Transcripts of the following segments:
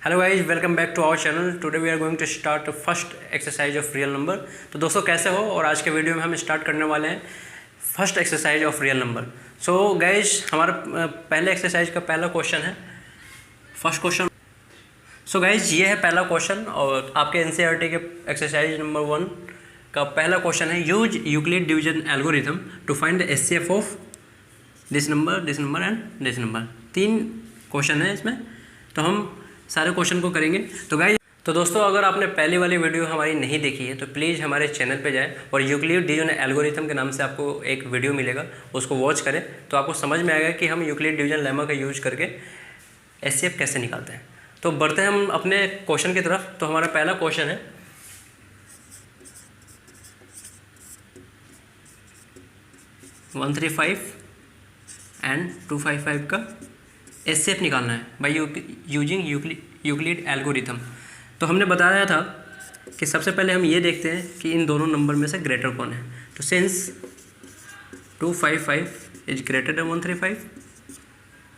Hello guys, welcome back to our channel. Today we are going to start first exercise of real number. तो दोस्तों कैसे हो, और आज के वीडियो में हम स्टार्ट करने वाले हैं first exercise of real number. So guys, हमारा पहले एक्सरसाइज का पहला क्वेश्चन है, फर्स्ट क्वेश्चन। सो गाइज, ये है पहला क्वेश्चन और आपके एनसीईआरटी के एक्सरसाइज नंबर 1 का पहला क्वेश्चन है, use Euclid division algorithm to find the HCF of this number and this number. 3 question है इसमें, तो हम सारे क्वेश्चन को करेंगे। तो दोस्तों, अगर आपने पहली वाली वीडियो हमारी नहीं देखी है तो प्लीज़ हमारे चैनल पे जाएं और यूक्लिड डिवीजन एल्गोरिथम के नाम से आपको एक वीडियो मिलेगा, उसको वॉच करें तो आपको समझ में आएगा कि हम यूक्लिड डिवीजन लेमा का यूज करके एचसीएफ कैसे निकालते हैं। तो बढ़ते हैं हम अपने क्वेश्चन की तरफ। तो हमारा पहला क्वेश्चन है, वन 135 एंड 255 का एचसीएफ निकालना है बाई यूजिंग यूक्लिड एल्गोरिथम। तो हमने बताया था कि सबसे पहले हम ये देखते हैं कि इन दोनों नंबर में से ग्रेटर कौन है। तो since 255 is greater than 135,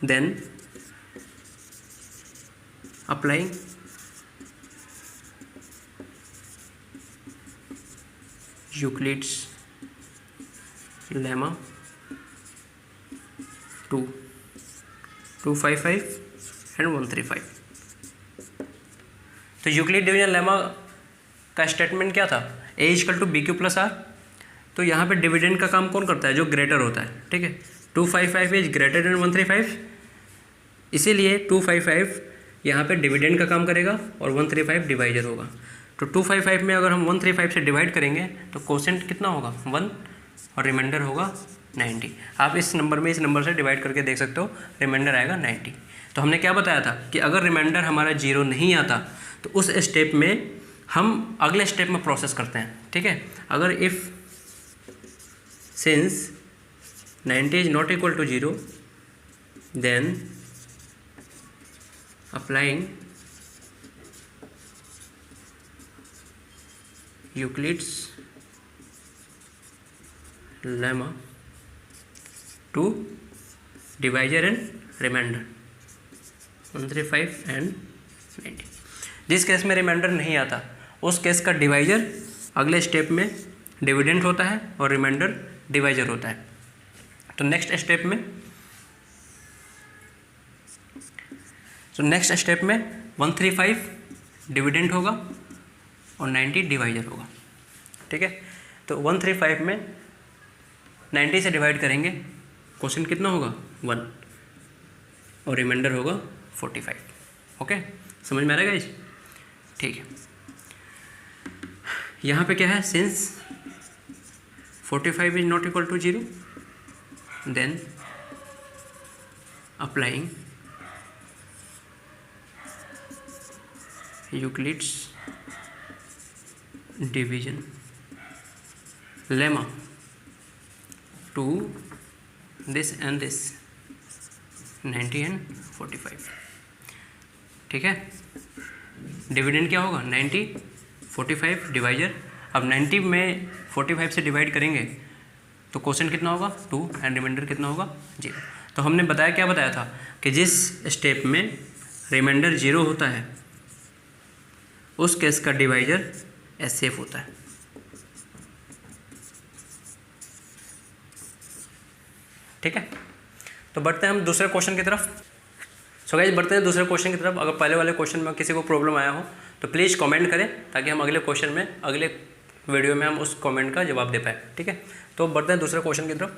then applying Euclid's lemma to 255 and 135। तो यूक्लिड डिवीजन लेमा का स्टेटमेंट क्या था, a equal to b q plus r. तो यहाँ पे डिविडेंड का काम कौन करता है, जो ग्रेटर होता है। ठीक है, 255 इज ग्रेटर देन 135, इसीलिए 255 यहाँ पे डिविडेंड का काम करेगा और 135 डिवाइजर होगा। तो 255 में अगर हम 135 से डिवाइड करेंगे तो कोसेंट कितना होगा, 1, और रिमाइंडर होगा 90। आप इस नंबर में इस नंबर से डिवाइड करके देख सकते हो, रिमाइंडर आएगा 90। तो हमने क्या बताया था कि अगर रिमाइंडर हमारा 0 नहीं आता तो उस स्टेप में हम अगले स्टेप में प्रोसेस करते हैं। ठीक है, अगर if since 90 is not equal to 0, then applying Euclid's lemma to divisor and remainder 135 and 90। जिस केस में रिमाइंडर नहीं आता उस केस का डिवाइजर अगले स्टेप में डिविडेंड होता है और रिमाइंडर डिवाइजर होता है। तो नेक्स्ट स्टेप में 135 डिविडेंड होगा और 90 डिवाइजर होगा। ठीक है, तो 135 में 90 से डिवाइड करेंगे, क्वेश्चन कितना होगा, 1, और रिमाइंडर होगा 45। ओके, समझ में आ रहा है गाइस? ठीक है, यहाँ पे क्या है, since 45 is not equal to 0, then applying Euclid's division lemma to this and this 90 and 45। ठीक है, डिविडेंड क्या होगा, 90, 45 डिवाइजर। अब 90 में 45 से डिवाइड करेंगे तो क्वेश्चन कितना होगा, 2, एंड रिमाइंडर कितना होगा, 0। तो हमने क्या बताया था कि जिस स्टेप में रिमाइंडर 0 होता है उस केस का डिवाइजर एचसीएफ होता है। ठीक है, तो बढ़ते हैं हम दूसरे क्वेश्चन की तरफ। सो गाइस, बढ़ते हैं दूसरे क्वेश्चन की तरफ। अगर पहले वाले क्वेश्चन में किसी को प्रॉब्लम आया हो तो प्लीज़ कमेंट करें, ताकि हम अगले क्वेश्चन में, अगले वीडियो में हम उस कमेंट का जवाब दे पाए। ठीक है, तो बढ़ते हैं दूसरे क्वेश्चन की तरफ।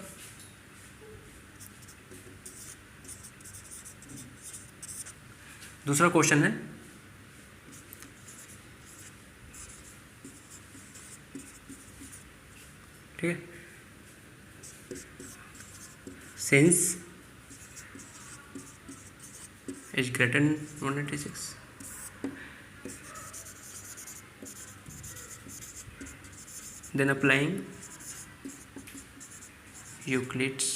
दूसरा क्वेश्चन है, ठीक है, since is greater than 186, then applying Euclid's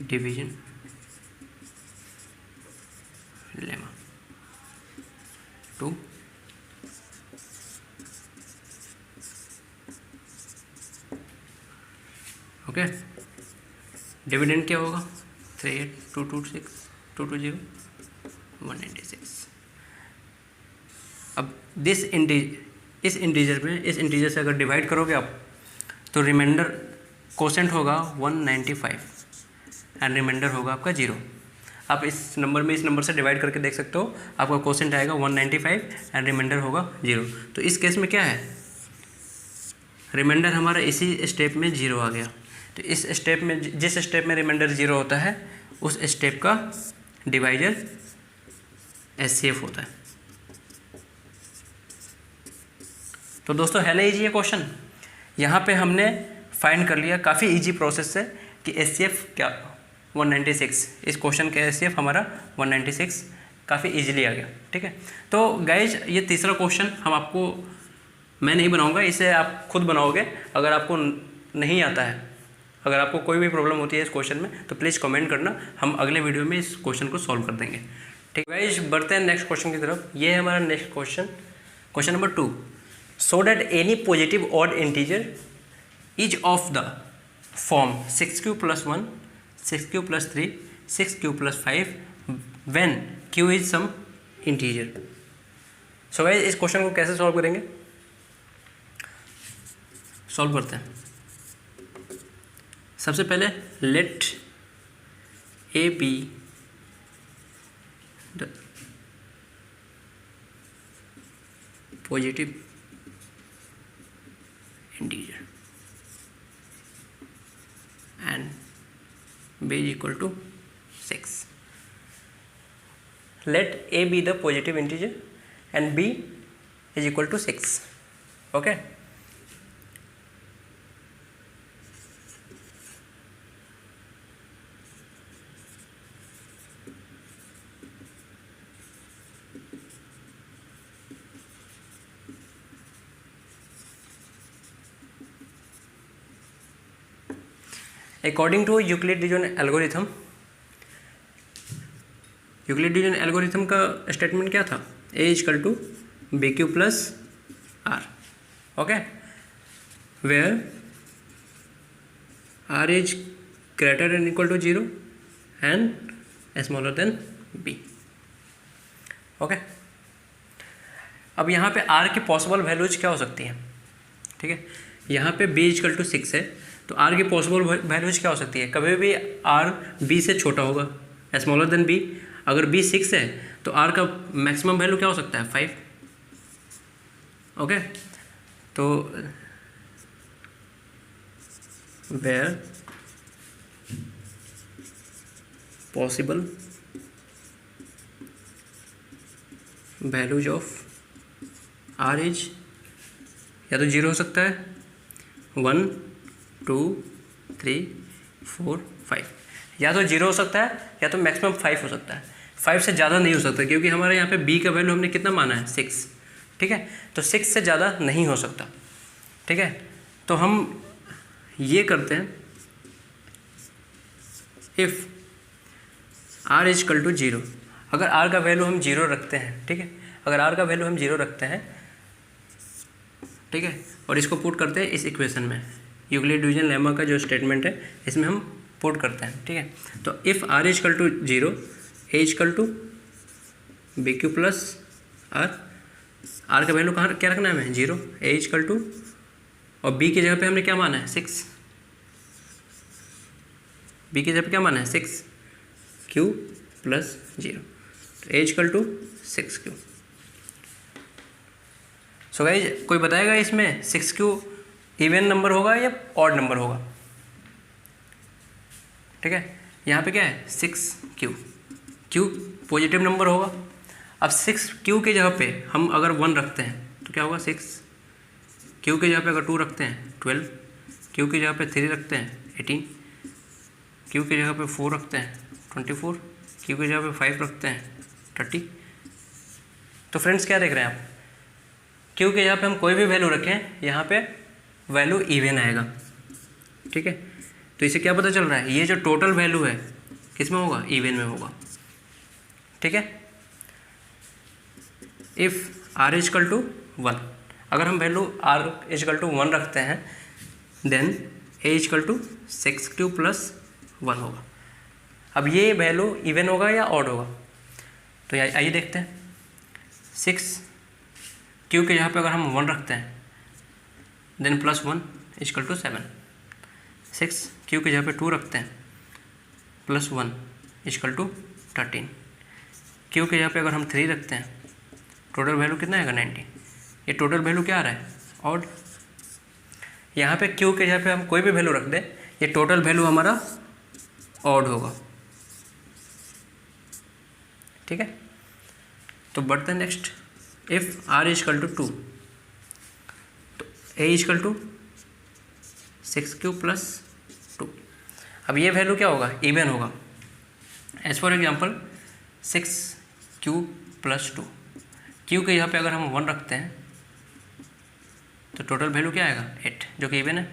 division lemma to okay, dividend क्या होगा, 38226 220 196। अब इस इंटीजर से अगर डिवाइड करोगे आप तो रिमाइंडर कोसेंट होगा 195 एंड रिमाइंडर होगा आपका 0। आप इस नंबर से डिवाइड करके देख सकते हो, आपका कोसेंट आएगा 195 एंड रिमाइंडर होगा 0। तो इस केस में क्या है, रिमाइंडर हमारा इसी स्टेप में 0 आ गया। तो इस स्टेप में, जिस स्टेप में रिमाइंडर 0 होता है उस स्टेप का डिवाइजर एचसीएफ होता है। तो दोस्तों है ना इजी ये क्वेश्चन। यहाँ पे हमने फाइंड कर लिया काफ़ी इजी प्रोसेस से कि एचसीएफ क्या 196, इस क्वेश्चन का एचसीएफ हमारा 196 काफ़ी इजीली आ गया। ठीक है, तो गाइज ये तीसरा क्वेश्चन मैं नहीं बनाऊंगा, इसे आप खुद बनाओगे। अगर आपको नहीं आता है, अगर आपको कोई भी प्रॉब्लम होती है इस क्वेश्चन में तो प्लीज़ कमेंट करना, हम अगले वीडियो में इस क्वेश्चन को सॉल्व कर देंगे। ठीक है गाइज, बढ़ते हैं नेक्स्ट क्वेश्चन की तरफ। ये है हमारा next question number 2। So that any positive odd integer is of the form 6q + 1, 6q + 3, 6q + 5 when q is some integer. So guys इस क्वेश्चन को कैसे सॉल्व करेंगे, सॉल्व करते हैं। सबसे पहले let A B the positive integer and b is equal to 6. Let a be the positive integer and b is equal to 6. Okay. According to Euclidean algorithm का स्टेटमेंट क्या था, a = bq + r। Okay, where r is greater than equal to 0 and smaller than b। Okay, अब यहाँ पे r की possible values क्या हो सकती हैं। ठीक है, यहाँ पे b = 6 है तो r की पॉसिबल वैल्यूज क्या हो सकती है। कभी भी r b से छोटा होगा, स्मॉलर देन b। अगर b 6 है तो r का मैक्सिमम वैल्यू क्या हो सकता है, 5। ओके, तो where possible values of r is, या तो 0 हो सकता है, 1 2 3 4 5, या तो 0 हो सकता है या तो मैक्सिमम 5 हो सकता है। 5 से ज़्यादा नहीं हो सकता क्योंकि हमारे यहाँ पे b का वैल्यू हमने कितना माना है, 6। ठीक है, तो 6 से ज़्यादा नहीं हो सकता। ठीक है, तो हम ये करते हैं, इफ़ r = 0, अगर r का वैल्यू हम 0 रखते हैं। ठीक है, अगर r का वैल्यू हम 0 रखते हैं, ठीक है, और इसको पुट करते हैं इस इक्वेशन में, यूक्लिडियन लेमा का जो स्टेटमेंट है इसमें हम पुट करते हैं। ठीक है, तो if r = 0, a = bq + r, r का वैल्यू कहाँ क्या रखना है हमें, 0, a = और b की जगह पे हमने क्या माना है, 6। b की जगह पे क्या माना है, 6, q + 0, तो a = 6q। सो गाइज कोई बताएगा इसमें 6q इवन नंबर होगा या ऑड नंबर होगा। ठीक है, यहाँ पे क्या है, 6q, q पॉजिटिव नंबर होगा। अब 6q की जगह पे हम अगर 1 रखते हैं तो क्या होगा, 6, q की जगह पे अगर 2 रखते हैं 12, q की जगह पे 3 रखते हैं 18, q की जगह पे 4 रखते हैं 24, q की जगह पे 5 रखते हैं 30। तो फ्रेंड्स क्या देख रहे हैं आप, q की जगह पे हम कोई भी वैल्यू रखें, यहाँ पे वैल्यू इवन आएगा। ठीक है, तो इसे क्या पता चल रहा है, ये जो टोटल वैल्यू है किस में होगा, इवन में होगा। ठीक है, इफ़ r = 1, अगर हम वैल्यू r = 1 रखते हैं देन a = 6q + 1 होगा। अब ये वैल्यू इवन होगा या ऑड होगा, तो आइए देखते हैं। 6 क्यू के जगह पे अगर हम 1 रखते हैं देन +1 इक्वल टू 7। 6 क्यू के जगह पे 2 रखते हैं +1 इक्वल टू 13। क्यू के जगह पे अगर हम 3 रखते हैं टोटल वैल्यू कितना आएगा 90। ये टोटल वैल्यू क्या आ रहा है ऑड। यहाँ पे क्यू के जगह पे हम कोई भी वैल्यू रख दें ये टोटल वैल्यू हमारा ऑड होगा, ठीक है। तो बढ़ते हैं next. If r equal to 2 तो ए इक्वल टू 6q + 2। अब ये वैल्यू क्या होगा इवन होगा। As for example 6q + 2। Q के यहाँ पे अगर हम 1 रखते हैं तो टोटल वैल्यू क्या आएगा 8 जो कि इवन है।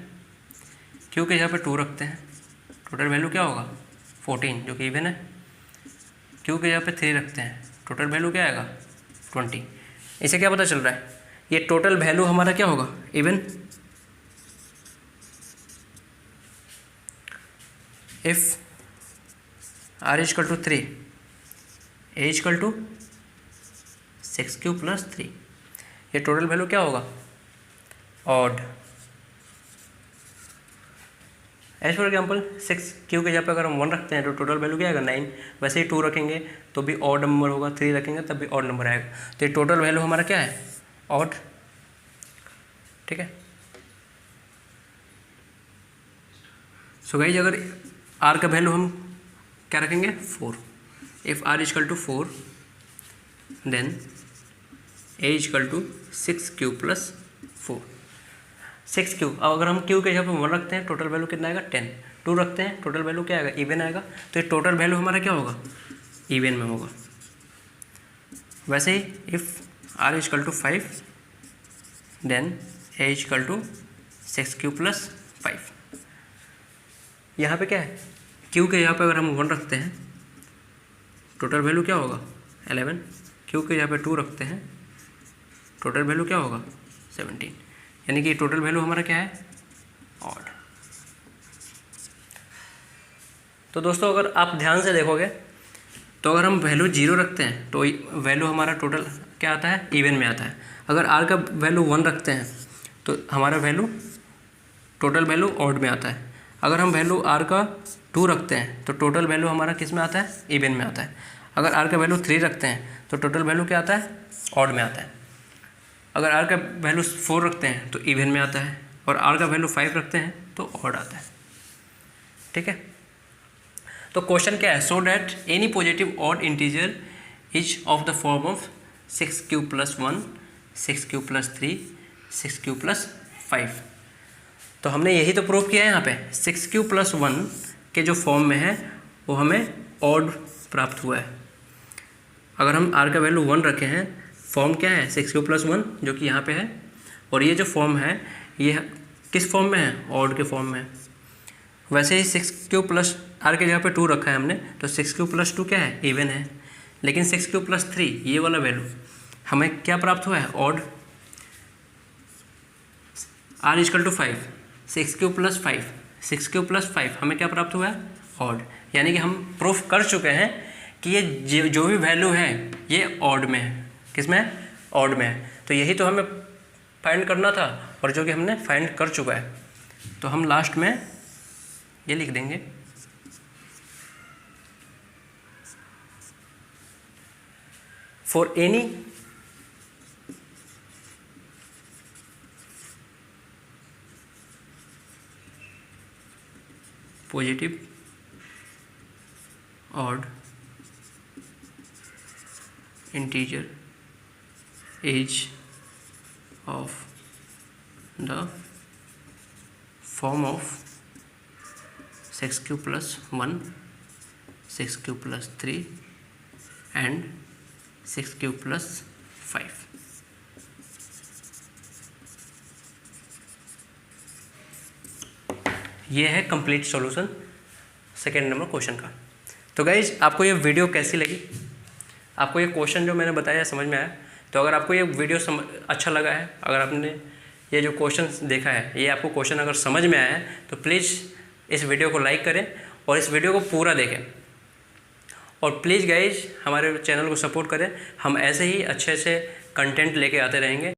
क्यू के यहाँ पे 2 रखते हैं टोटल वैल्यू क्या होगा 14 जो कि इवन है। क्यू के यहाँ पे 3 रखते हैं टोटल वैल्यू क्या आएगा 20। इसे क्या पता चल रहा है ये टोटल वैल्यू हमारा क्या होगा even. If r equal to 3 a equal to 6q + 3 ये टोटल वैल्यू क्या होगा odd. As for example 6q के जगह पे अगर हम 1 रखते हैं तो टोटल वैल्यू क्या आएगा 9। वैसे ही 2 रखेंगे तो भी ऑड नंबर होगा, 3 रखेंगे तब भी ऑड नंबर आएगा। तो ये टोटल वैल्यू हमारा क्या है ऑड, ठीक है। सो गाइस अगर r का वैल्यू हम क्या रखेंगे 4। इफ़ r equal to 4 then a equal to 6q + 4। 6q अगर हम q के जगह पे 1 रखते हैं टोटल वैल्यू कितना आएगा 10। 2 रखते हैं टोटल वैल्यू क्या आएगा इवन आएगा। तो ये टोटल वैल्यू हमारा क्या होगा इवन में होगा। वैसे ही if r equal to 5 then a equal to 6q + 5। यहाँ पे क्या है q के यहाँ पे अगर हम 1 रखते हैं टोटल वैल्यू क्या होगा 11। q के यहाँ पे 2 रखते हैं टोटल वैल्यू क्या होगा 17। यानी कि टोटल वैल्यू हमारा क्या है ऑड। तो दोस्तों अगर आप ध्यान से देखोगे तो अगर हम वैल्यू 0 रखते हैं तो वैल्यू हमारा टोटल क्या आता है इवन में आता है। अगर r का वैल्यू 1 रखते हैं तो हमारा वैल्यू टोटल वैल्यू ऑड में आता है। अगर हम वैल्यू r का 2 रखते हैं तो टोटल वैल्यू हमारा किस में आता है इवन में आता है। अगर r का वैल्यू 3 रखते हैं तो टोटल वैल्यू क्या आता है ऑड में आता है। अगर r का वैल्यू 4 रखते हैं तो इवन में आता है और r का वैल्यू 5 रखते हैं तो ऑड आता है, ठीक है। तो क्वेश्चन क्या है सो that any positive odd integer is of the form of 6q + 1 6q + 3 6q + 5। तो हमने यही तो प्रूव किया है यहाँ पे 6q + 1 के जो फॉर्म में है वो हमें ऑड प्राप्त हुआ है। अगर हम r का वैल्यू 1 रखे हैं फॉर्म क्या है 6q + 1 जो कि यहाँ पे है और ये जो फॉर्म है ये किस फॉर्म में है ऑड के फॉर्म में है। वैसे ही 6q + r के जगह पे 2 रखा है हमने तो 6q + 2 क्या है इवन है। लेकिन 6q + 3 ये वाला वैल्यू हमें क्या प्राप्त हुआ है odd. r equal to 5 6q + 5 6q + 5 हमें क्या प्राप्त हुआ है ऑड। यानी कि हम प्रूफ कर चुके हैं कि ये जो भी वैल्यू है ये ऑड में है। किस में है ऑड में है। तो यही तो हमें फाइंड करना था और जो कि हमने फाइंड कर चुका है। तो हम लास्ट में ये लिख देंगे for any positive odd integer is of the form of 6q + 1 6q + 3 and 6q + 5। ये है complete solution second number question का। तो गाइज आपको ये वीडियो कैसी लगी, आपको ये क्वेश्चन जो मैंने बताया समझ में आया। तो अगर आपको ये वीडियो अच्छा लगा है, अगर आपने ये जो क्वेश्चन देखा है ये आपको क्वेश्चन अगर समझ में आया है तो प्लीज़ इस वीडियो को लाइक करें और इस वीडियो को पूरा देखें। और प्लीज़ गाइज हमारे चैनल को सपोर्ट करें, हम ऐसे ही अच्छे कंटेंट लेके आते रहेंगे।